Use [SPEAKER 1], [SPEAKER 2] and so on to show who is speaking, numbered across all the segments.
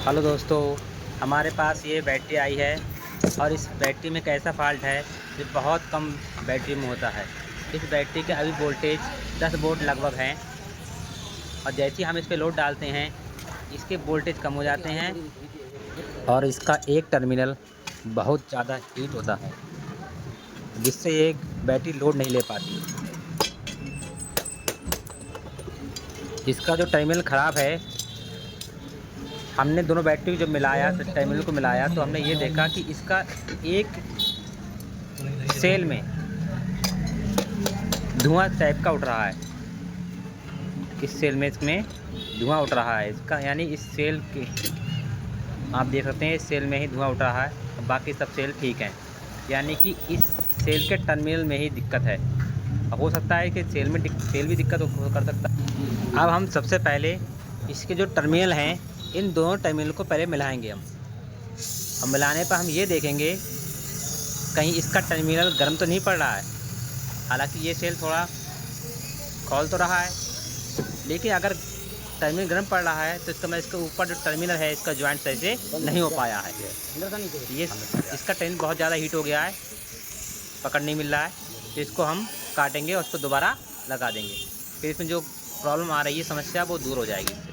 [SPEAKER 1] Hello दोस्तों, हमारे पास ये बैटरी आई है और इस बैटरी में कैसा फ़ॉल्ट है, ये बहुत कम बैटरी में होता है। इस बैटरी के अभी वोल्टेज 10 वोल्ट लगभग हैं और जैसे ही हम इस पे लोड डालते हैं, इसके वोल्टेज कम हो जाते हैं और इसका एक टर्मिनल बहुत ज़्यादा हीट होता है, जिससे ये बैटरी लोड नहीं ले पाती। इसका जो टर्मिनल ख़राब है, हमने दोनों बैटरी जब मिलाया तो टर्मिनल को मिलाया तो हमने ये देखा कि इसका एक सेल में धुआं टाइप का उठ रहा है। इस सेल में इसमें धुआं उठ रहा है इसका, यानी इस सेल के आप देख सकते हैं इस सेल में ही धुआं उठ रहा है, बाकी सब सेल ठीक हैं। यानी कि इस सेल के टर्मिनल में ही दिक्कत है। हो सकता है कि सेल भी दिक्कत कर सकता है। अब हम सबसे पहले इसके जो टर्मिनल हैं, इन दोनों टर्मिनल को पहले मिलाएंगे हम। और मिलाने पर हम ये देखेंगे कहीं इसका टर्मिनल गर्म तो नहीं पड़ रहा है। हालांकि ये सेल थोड़ा खोल तो रहा है, लेकिन अगर टर्मिनल गर्म पड़ रहा है तो इसका मतलब इसके ऊपर जो टर्मिनल है इसका जॉइंट सही से नहीं हो पाया है। ये इसका टर्मिनल बहुत ज़्यादा हीट हो गया है, पकड़ नहीं मिल रहा है। तो इसको हम काटेंगे और उसको दोबारा लगा देंगे, फिर इसमें जो प्रॉब्लम आ रही है समस्या वो दूर हो जाएगी इससे।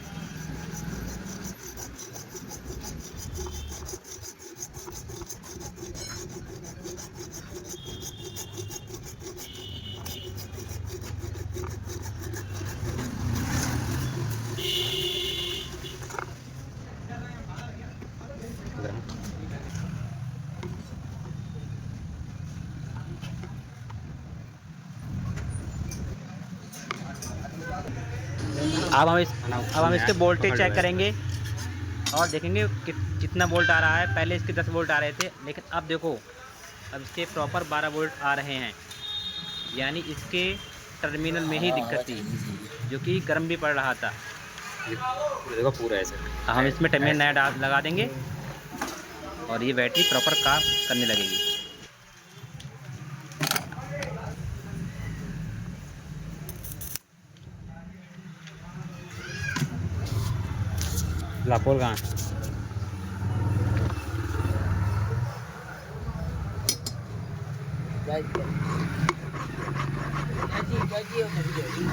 [SPEAKER 1] अब हम इसके वोल्टेज चेक करेंगे और देखेंगे कि कितना वोल्ट आ रहा है। पहले इसके 10 वोल्ट आ रहे थे, लेकिन अब देखो अब इसके प्रॉपर 12 वोल्ट आ रहे हैं। यानी इसके टर्मिनल में ही दिक्कत थी, जो कि गर्म भी पड़ रहा था।
[SPEAKER 2] देखो पूरा ऐसे
[SPEAKER 1] हम इसमें टर्मिनल नया लगा देंगे और ये बैटरी प्रॉपर काम करने लगेगी।
[SPEAKER 2] लापोल कहाँ
[SPEAKER 3] Gaji.